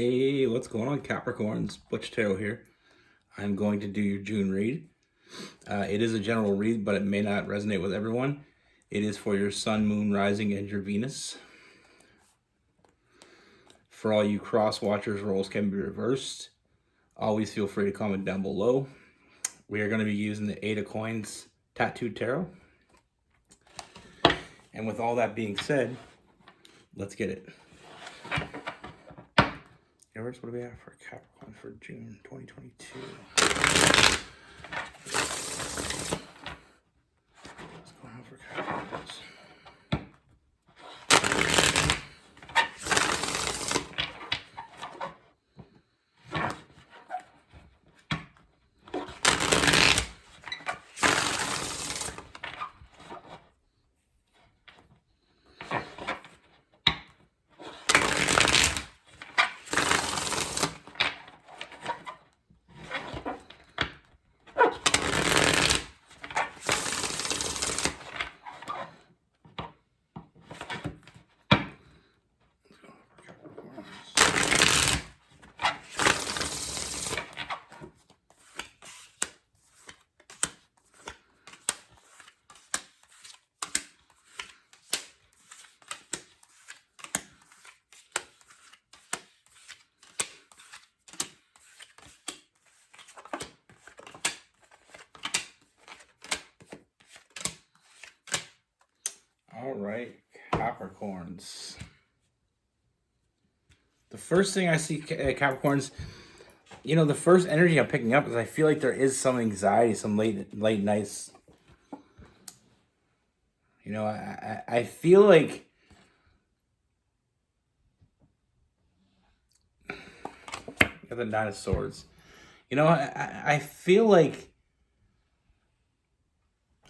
Hey, what's going on, Capricorns? Butch here. I'm going to do your June read. It is a general read, but it may not resonate with everyone. It is for your Sun, Moon, Rising, and your Venus. For all you cross watchers, roles can be reversed. Always feel free to comment down below. We are going to be using the Eight of Coins Tattooed Tarot. And with all that being said, let's get it. What do we have for Capricorn for June 2022? What's going on for Capricorns? All right, Capricorns. The first thing I see, Capricorns, the first energy I'm picking up is I feel like there is some anxiety, some late nights. I feel like the Nine of Swords. I feel like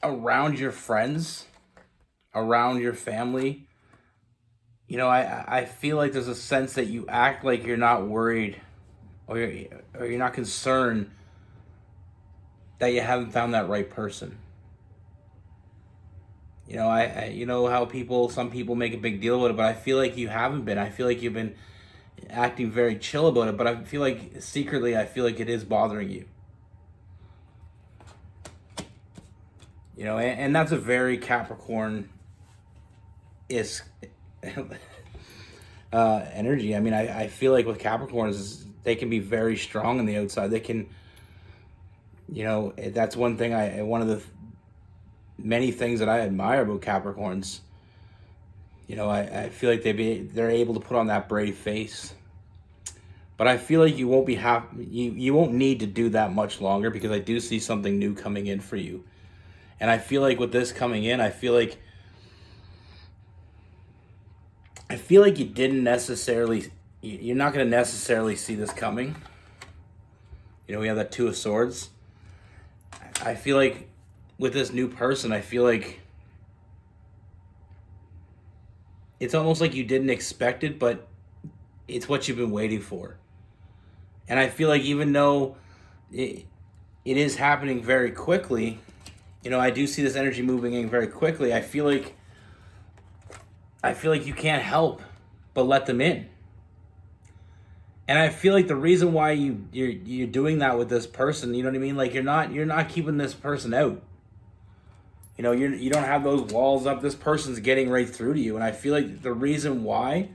around your friends, around your family, I feel like there's a sense that you act like you're not worried or you're not concerned that you haven't found that right person. I how some people make a big deal about it, but I feel like you haven't been. I feel like you've been acting very chill about it, but I feel like secretly, I feel like it is bothering you. And that's a very Capricorn energy. I mean, I feel like with Capricorns, they can be very strong on the outside. They can, that's one thing one of the many things that I admire about Capricorns. I feel like they're able to put on that brave face. But I feel like you won't be you won't need to do that much longer, because I do see something new coming in for you. And I feel like with this coming in, I feel like you didn't necessarily, you're not going to necessarily see this coming. We have that Two of Swords. I feel like with this new person, I feel like it's almost like you didn't expect it, but it's what you've been waiting for. And I feel like even though it is happening very quickly, I do see this energy moving in very quickly. I feel like you can't help but let them in. And I feel like the reason why you're doing that with this person, you know what I mean? Like you're not keeping this person out. You don't have those walls up. This person's getting right through to you. And I feel like the reason why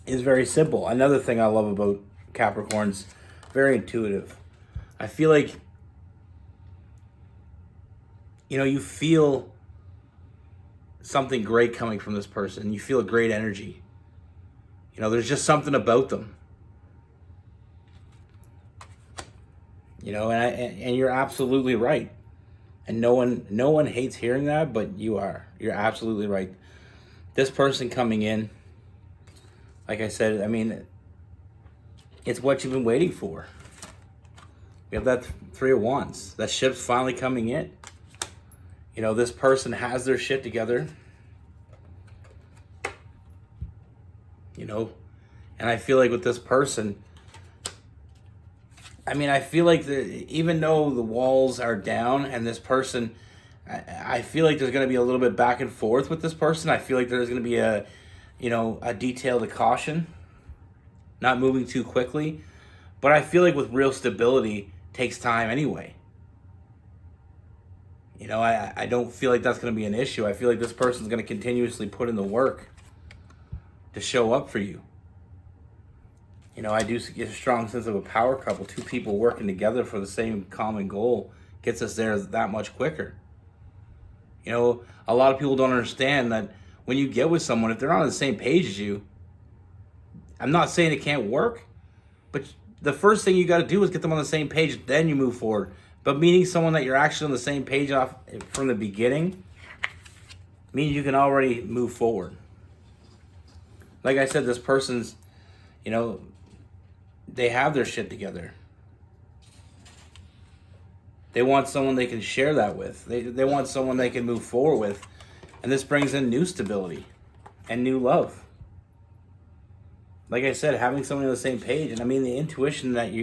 is very simple. Another thing I love about Capricorns, very intuitive. I feel like, you feel something great coming from this person. You feel a great energy. There's just something about them. And you're absolutely right. And no one hates hearing that, but you're absolutely right. This person coming in, like I said, I mean, it's what you've been waiting for. We have that Three of Wands. That ship's finally coming in. This person has their shit together. And I feel like with this person, I mean, I feel like even though the walls are down and this person, I feel like there's going to be a little bit back and forth with this person. I feel like there's going to be a detail to caution. not moving too quickly. But I feel like with real stability takes time anyway. I don't feel like that's going to be an issue. I feel like this person's going to continuously put in the work to show up for you. I do get a strong sense of a power couple. Two people working together for the same common goal gets us there that much quicker. A lot of people don't understand that when you get with someone, if they're not on the same page as you, I'm not saying it can't work, but the first thing you got to do is get them on the same page, then you move forward. But meeting someone that you're actually on the same page off from the beginning means you can already move forward. Like I said, this person's, they have their shit together. They want someone they can share that with. They want someone they can move forward with. And this brings in new stability and new love. Like I said, having someone on the same page. And I mean, the intuition that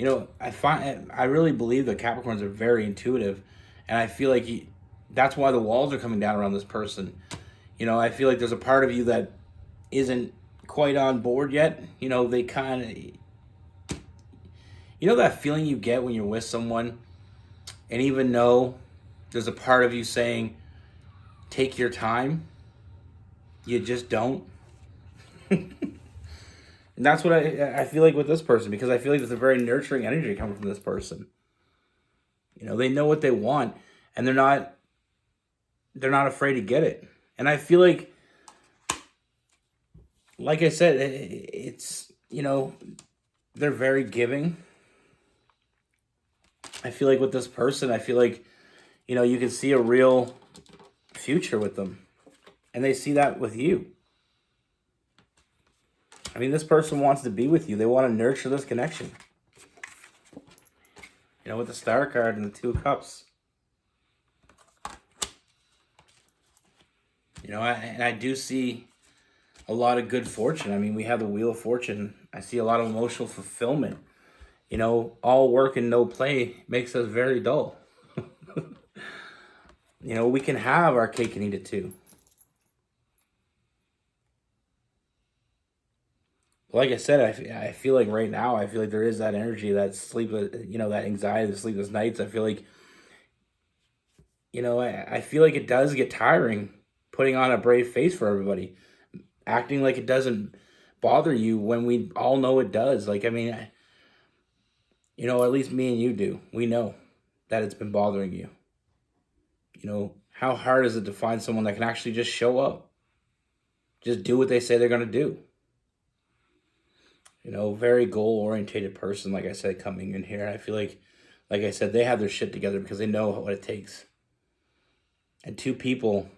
I really believe that Capricorns are very intuitive. And I feel like that's why the walls are coming down around this person. I feel like there's a part of you that isn't quite on board yet. They kind of, that feeling you get when you're with someone, and even though there's a part of you saying, take your time, you just don't. And that's what I feel like with this person, because I feel like there's a very nurturing energy coming from this person. They know what they want, and they're not afraid to get it. And I feel like I said, it's, they're very giving. I feel like with this person, I feel like, you can see a real future with them. And they see that with you. I mean, this person wants to be with you. They want to nurture this connection. With the Star card and the Two of Cups. I do see a lot of good fortune. I mean, we have the Wheel of Fortune. I see a lot of emotional fulfillment. All work and no play makes us very dull. We can have our cake and eat it too. Like I said, I feel like right now, I feel like there is that energy, that sleep, that anxiety, the sleepless nights. I feel like, I feel like it does get tiring putting on a brave face for everybody, acting like it doesn't bother you when we all know it does. Like, I mean, at least me and you do. We know that it's been bothering you. How hard is it to find someone that can actually just show up? Just do what they say they're going to do. Very goal-orientated person, like I said, coming in here. I feel like I said, they have their shit together because they know what it takes. And two people,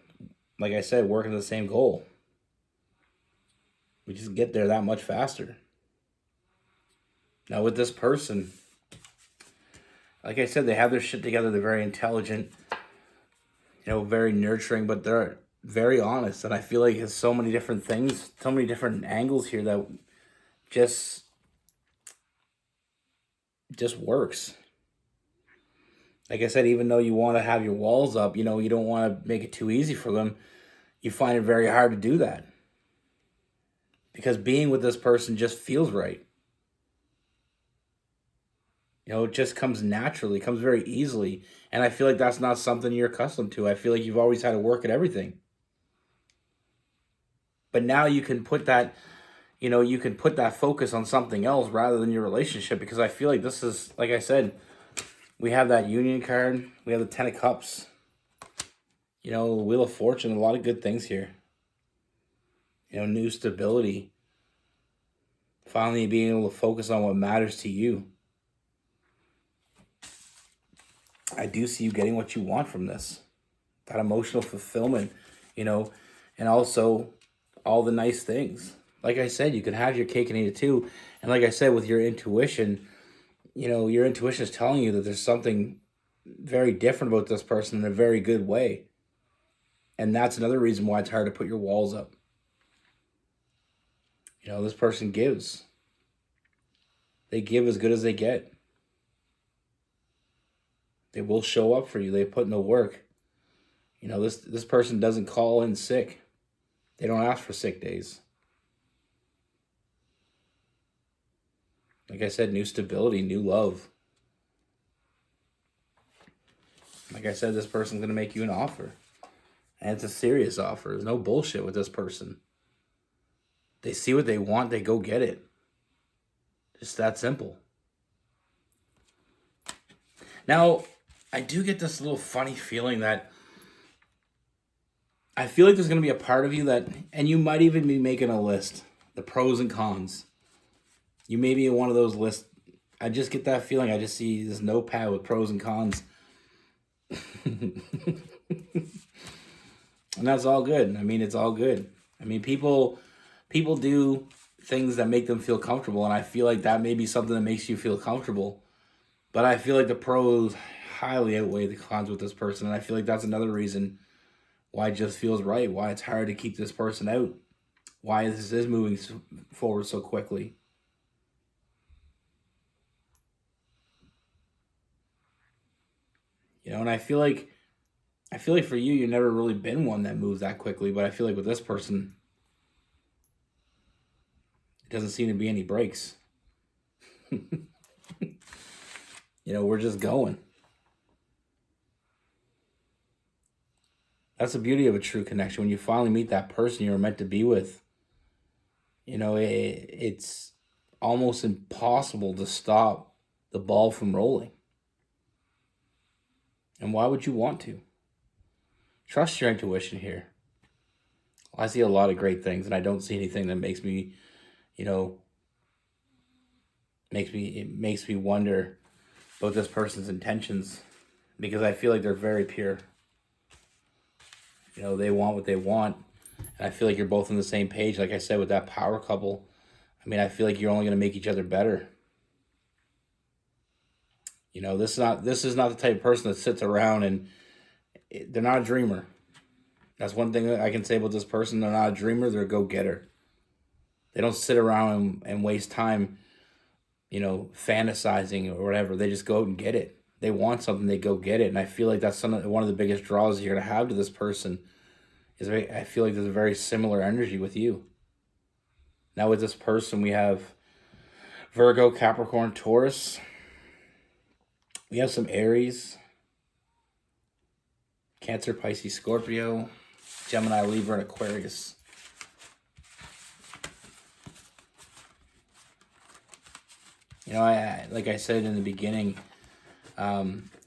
like I said, working the same goal. We just get there that much faster. Now with this person, like I said, they have their shit together. They're very intelligent, very nurturing, but they're very honest. And I feel like there's so many different things, so many different angles here that just works. Like I said, even though you want to have your walls up, you don't want to make it too easy for them. You find it very hard to do that. Because being with this person just feels right. It just comes naturally, comes very easily. And I feel like that's not something you're accustomed to. I feel like you've always had to work at everything. But now you can put that, focus on something else rather than your relationship. Because I feel like this is, like I said, we have that Union card. We have the Ten of Cups. The Wheel of Fortune. A lot of good things here. New stability. Finally being able to focus on what matters to you. I do see you getting what you want from this. That emotional fulfillment, and also all the nice things. Like I said, you can have your cake and eat it too. And like I said, with your intuition, your intuition is telling you that there's something very different about this person in a very good way. And that's another reason why it's hard to put your walls up. This person gives. They give as good as they get. They will show up for you. They put in the work. This person doesn't call in sick. They don't ask for sick days. Like I said, new stability, new love. Like I said, this person's going to make you an offer. And it's a serious offer. There's no bullshit with this person. They see what they want, they go get it. Just that simple. Now, I do get this little funny feeling that I feel like there's going to be a part of you that, and you might even be making a list, the pros and cons. You may be in one of those lists. I just get that feeling. I just see this notepad with pros and cons. And that's all good. I mean, it's all good. I mean, people do things that make them feel comfortable, and I feel like that may be something that makes you feel comfortable. But I feel like the pros highly outweigh the cons with this person, and I feel like that's another reason why it just feels right, why it's hard to keep this person out, why this is moving forward so quickly. You know, and I feel like for you, you've never really been one that moves that quickly, but I feel like with this person, it doesn't seem to be any breaks. You know, we're just going. That's the beauty of a true connection. When you finally meet that person you were meant to be with, you know, it's almost impossible to stop the ball from rolling. And why would you want to? Trust your intuition here. I see a lot of great things, and I don't see anything that makes me, you know, it makes me wonder about this person's intentions, because I feel like they're very pure. You know, they want what they want, and I feel like you're both on the same page. Like I said, with that power couple, I mean, I feel like you're only going to make each other better. You know, this is not the type of person that sits around and they're not a dreamer. That's one thing that I can say about this person. They're not a dreamer. They're a go-getter. They don't sit around and waste time, you know, fantasizing or whatever. They just go out and get it. They want something, they go get it. And I feel like that's one of the biggest draws you're going to have to this person. I feel like there's a very similar energy with you. Now with this person, we have Virgo, Capricorn, Taurus. We have some Aries, Cancer, Pisces, Scorpio, Gemini, Libra, and Aquarius. You know, like I said in the beginning,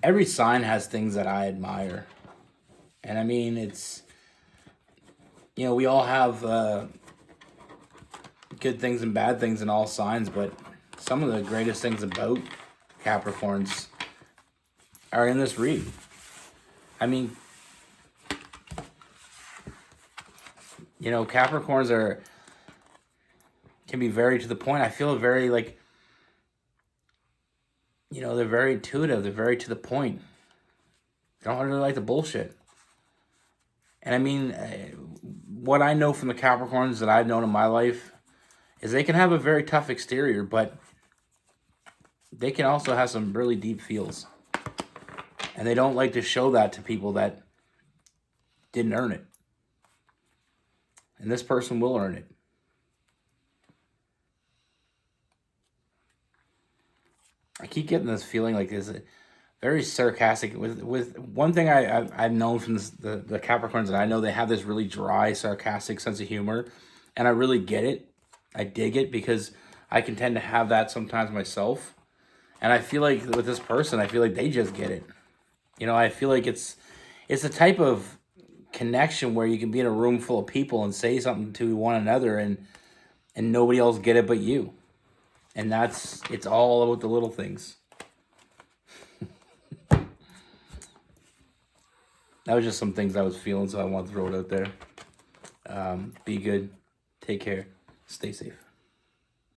every sign has things that I admire. And I mean, it's, you know, we all have good things and bad things in all signs, but some of the greatest things about Capricorns are in this read. I mean, you know, Capricorns can be very to the point. I feel very like, you know, they're very intuitive. They're very to the point. They don't really like the bullshit. And I mean, what I know from the Capricorns that I've known in my life is they can have a very tough exterior, but they can also have some really deep feels. And they don't like to show that to people that didn't earn it. And this person will earn it. I keep getting this feeling like this very sarcastic. With one thing I've known from the Capricorns, that I know they have this really dry, sarcastic sense of humor. And I really get it. I dig it, because I can tend to have that sometimes myself. And I feel like with this person, I feel like they just get it. You know, I feel like it's a type of connection where you can be in a room full of people and say something to one another and nobody else get it but you. And it's all about the little things. That was just some things I was feeling, so I wanted to throw it out there. Be good. Take care. Stay safe.